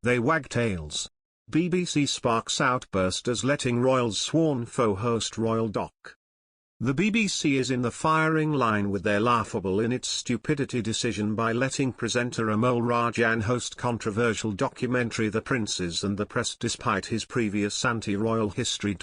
they wag tails. BBC sparks outburst as letting royals sworn foe host royal doc. The BBC is in the firing line with their laughable in its stupidity decision by letting presenter Amol Rajan host controversial documentary The Princes and the Press despite his previous anti-royal history.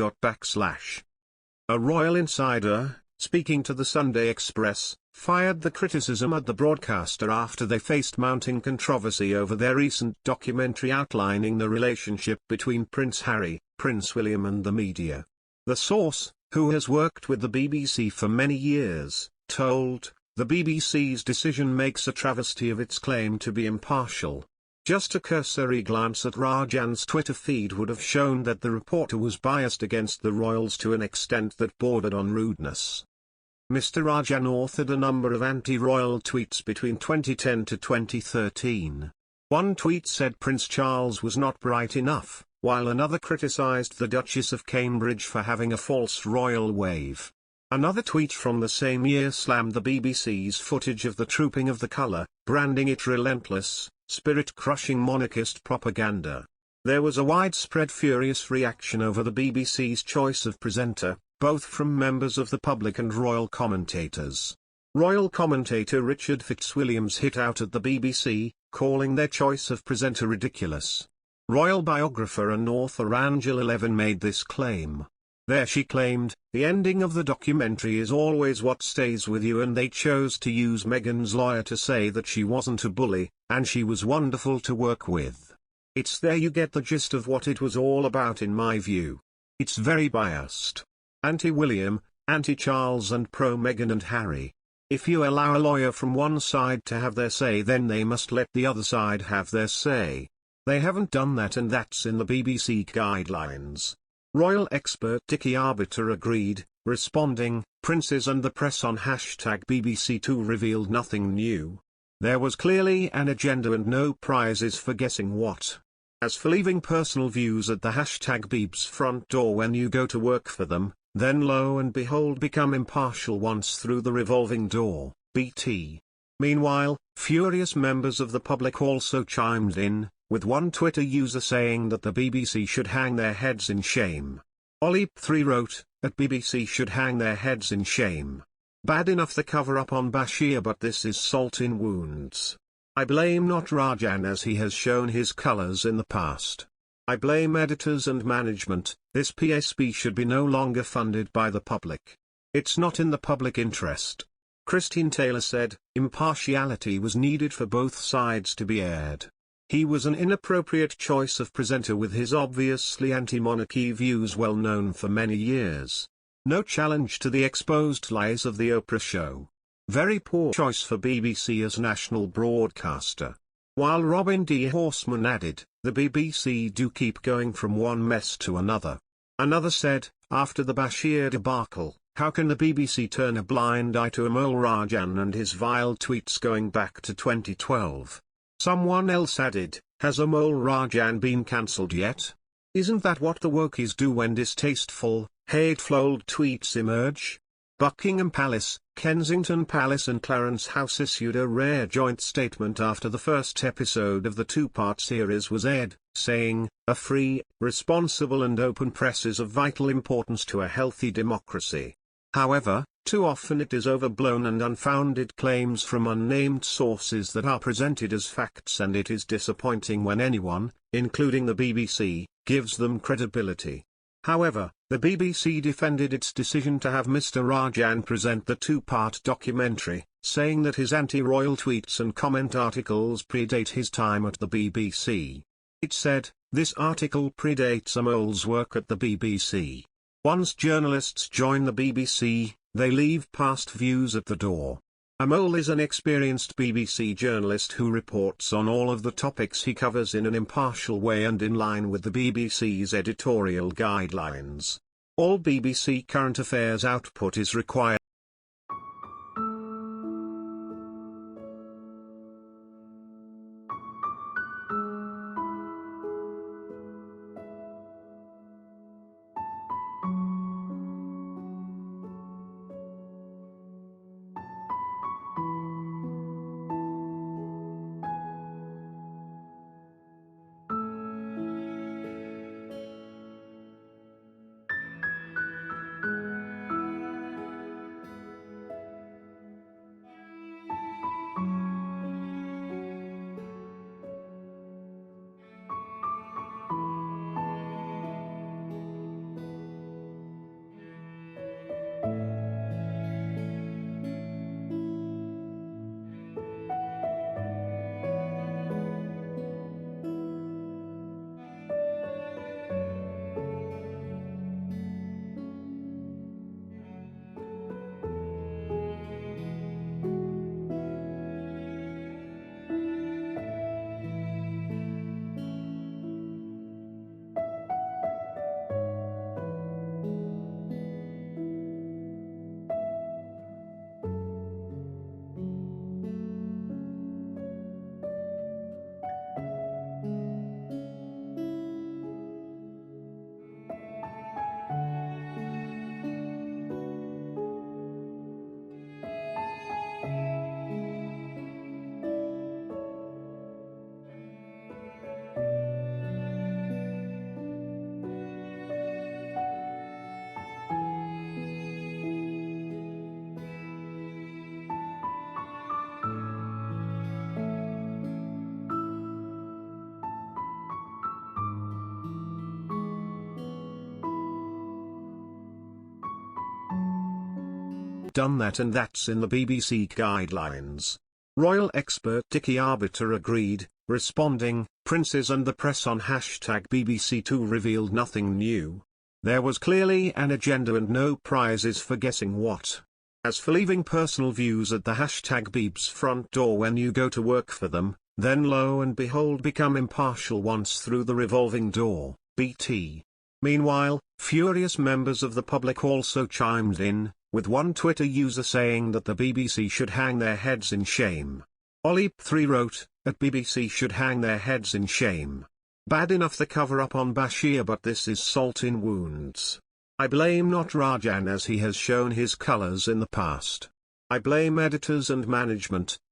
A royal insider, speaking to the Sunday Express, fired the criticism at the broadcaster after they faced mounting controversy over their recent documentary outlining the relationship between Prince Harry, Prince William and the media. The source, who has worked with the BBC for many years, told, "The BBC's decision makes a travesty of its claim to be impartial." Just a cursory glance at Rajan's Twitter feed would have shown that the reporter was biased against the royals to an extent that bordered on rudeness. Mr. Rajan authored a number of anti-royal tweets between 2010 to 2013. One tweet said Prince Charles was not bright enough, while another criticised the Duchess of Cambridge for having a false royal wave. Another tweet from the same year slammed the BBC's footage of the Trooping of the Colour, branding it relentless, spirit-crushing monarchist propaganda. There was a widespread furious reaction over the BBC's choice of presenter, both from members of the public and royal commentators. Royal commentator Richard Fitzwilliams hit out at the BBC, calling their choice of presenter ridiculous. Royal biographer and author Angela Levin made this claim. There she claimed, "The ending of the documentary is always what stays with you, and they chose to use Meghan's lawyer to say that she wasn't a bully, and she was wonderful to work with. It's there you get the gist of what it was all about in my view. It's very biased. Anti-William, anti-Charles and pro-Meghan and Harry. If you allow a lawyer from one side to have their say, then they must let the other side have their say. They haven't done that, and that's in the BBC guidelines." Royal expert Dickie Arbiter agreed, responding, "Princes and the Press on #BBC2 revealed nothing new. There was clearly an agenda and no prizes for guessing what. As for leaving personal views at the #Beebs front door when you go to work for them, then lo and behold become impartial once through the revolving door, BT." Meanwhile, furious members of the public also chimed in, with one Twitter user saying that the BBC should hang their heads in shame. Olip3 wrote, "At BBC should hang their heads in shame. Bad enough the cover-up on Bashir, but this is salt in wounds. I blame not Rajan as he has shown his colours in the past. I blame editors and management. This PSB should be no longer funded by the public. It's not in the public interest." Christine Taylor said, "Impartiality was needed for both sides to be aired. He was an inappropriate choice of presenter with his obviously anti-monarchy views well known for many years. No challenge to the exposed lies of the Oprah show. Very poor choice for BBC as national broadcaster." While Robin D. Horseman added, "The BBC do keep going from one mess to another." Another said, "After the Bashir debacle, how can the BBC turn a blind eye to Amol Rajan and his vile tweets going back to 2012? Someone else added, "Has Amol Rajan been cancelled yet? Isn't that what the wokies do when distasteful, hateful tweets emerge?" Buckingham Palace, Kensington Palace and Clarence House issued a rare joint statement after the first episode of the two-part series was aired, saying, "A free, responsible and open press is of vital importance to a healthy democracy. However, too often it is overblown and unfounded claims from unnamed sources that are presented as facts, and it is disappointing when anyone, including the BBC, gives them credibility." However, the BBC defended its decision to have Mr. Rajan present the two-part documentary, saying that his anti-royal tweets and comment articles predate his time at the BBC. It said, "This article predates Amol's work at the BBC. Once journalists join the BBC, they leave past views at the door. Amol is an experienced BBC journalist who reports on all of the topics he covers in an impartial way and in line with the BBC's editorial guidelines. All BBC current affairs output is required." haven't done that, and that's in the BBC guidelines. Royal expert Dickie Arbiter agreed, responding, "Princes and the press on #BBC2 revealed nothing new. There was clearly an agenda and no prizes for guessing what. As for leaving personal views at the #Beebs front door when you go to work for them, then lo and behold become impartial once through the revolving door, BT." Meanwhile, furious members of the public also chimed in, with one Twitter user saying that the BBC should hang their heads in shame. Olip3 wrote, "At BBC should hang their heads in shame. Bad enough the cover-up on Bashir, but this is salt in wounds. I blame not Rajan as he has shown his colours in the past. I blame editors and management,